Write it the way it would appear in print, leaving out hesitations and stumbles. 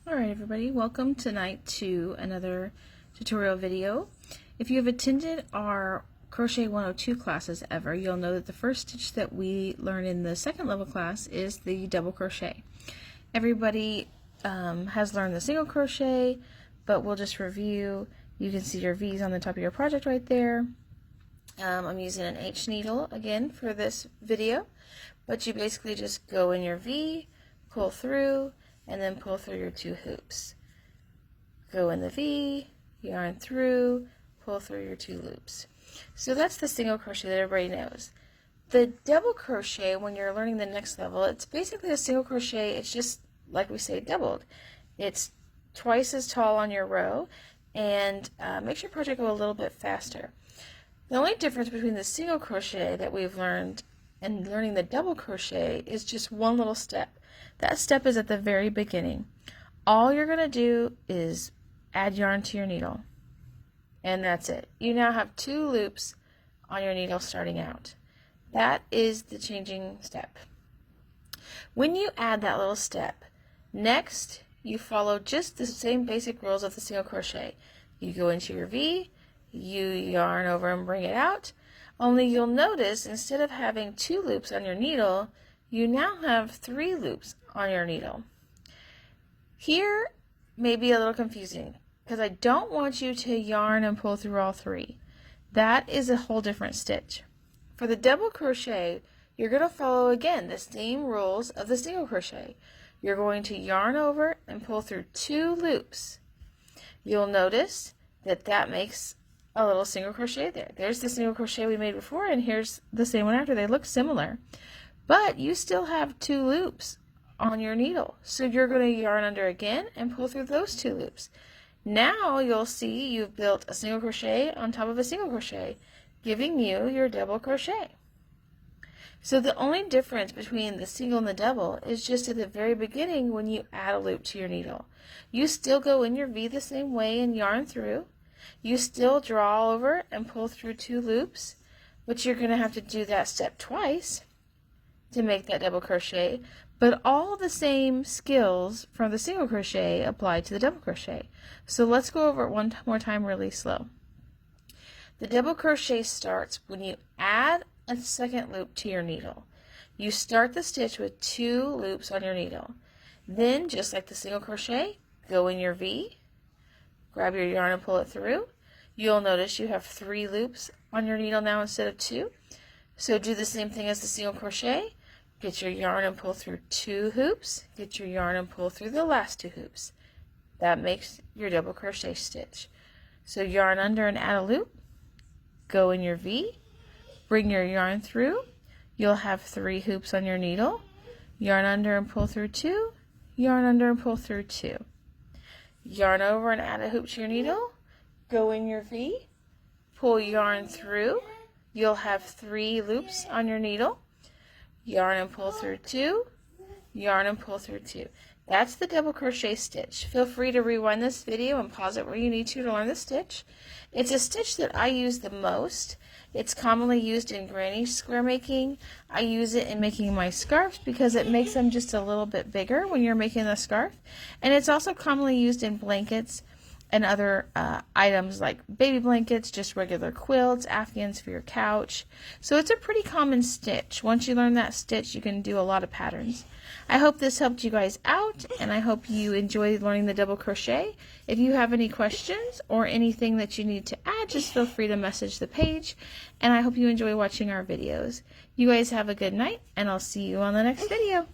Alright everybody, welcome tonight to another tutorial video. If you have attended our Crochet 102 classes ever, you'll know that the first stitch that we learn in the second level class is the double crochet. Everybody has learned the single crochet, but we'll just review. You can see your V's on the top of your project right there. I'm using an H needle again for this video, but you basically just go in your V, pull through, and then pull through your two hoops. Go in the V, yarn through, pull through your two loops. So that's the single crochet that everybody knows. The double crochet, when you're learning the next level, it's basically a single crochet. It's just, like we say, doubled. It's twice as tall on your row, and makes your project go a little bit faster. The only difference between the single crochet that we've learned and learning the double crochet is just one little step. That step is at the very beginning. All you're going to do is add yarn to your needle, and that's it. You now have two loops on your needle starting out. That is the changing step. When you add that little step, next you follow just the same basic rules of the single crochet. You go into your V, you yarn over and bring it out, only you'll notice instead of having two loops on your needle, you now have three loops on your needle. Here may be a little confusing because I don't want you to yarn and pull through all three. That is a whole different stitch. For the double crochet, you're going to follow again the same rules of the single crochet. You're going to yarn over and pull through two loops. You'll notice that that makes a little single crochet there. There's the single crochet we made before, and here's the same one after. They look similar, but you still have two loops on your needle. So you're going to yarn under again and pull through those two loops. Now you'll see you've built a single crochet on top of a single crochet, giving you your double crochet. So the only difference between the single and the double is just at the very beginning when you add a loop to your needle. You still go in your V the same way and yarn through. You still draw over and pull through two loops, but you're going to have to do that step twice to make that double crochet, but all the same skills from the single crochet apply to the double crochet. So let's go over it one more time really slow. The double crochet starts when you add a second loop to your needle. You start the stitch with two loops on your needle. Then, just like the single crochet, go in your V, grab your yarn and pull it through. You'll notice you have three loops on your needle now instead of two. So do the same thing as the single crochet. Get your yarn and pull through two hoops. Get your yarn and pull through the last two hoops. That makes your double crochet stitch. So yarn under and add a loop. Go in your V. Bring your yarn through. You'll have three hoops on your needle. Yarn under and pull through two. Yarn under and pull through two. Yarn over and add a hoop to your needle. Go in your V. Pull yarn through. You'll have three loops on your needle. Yarn and pull through two, yarn and pull through two. That's the double crochet stitch. Feel free to rewind this video and pause it where you need to learn the stitch. It's a stitch that I use the most. It's commonly used in granny square making. I use it in making my scarves because it makes them just a little bit bigger when you're making the scarf. And it's also commonly used in blankets and other items like baby blankets, just regular quilts, Afghans for your couch. So it's a pretty common stitch. Once you learn that stitch, you can do a lot of patterns. I hope this helped you guys out, and I hope you enjoyed learning the double crochet. If you have any questions or anything that you need to add, just feel free to message the page, and I hope you enjoy watching our videos. You guys have a good night, and I'll see you on the next video.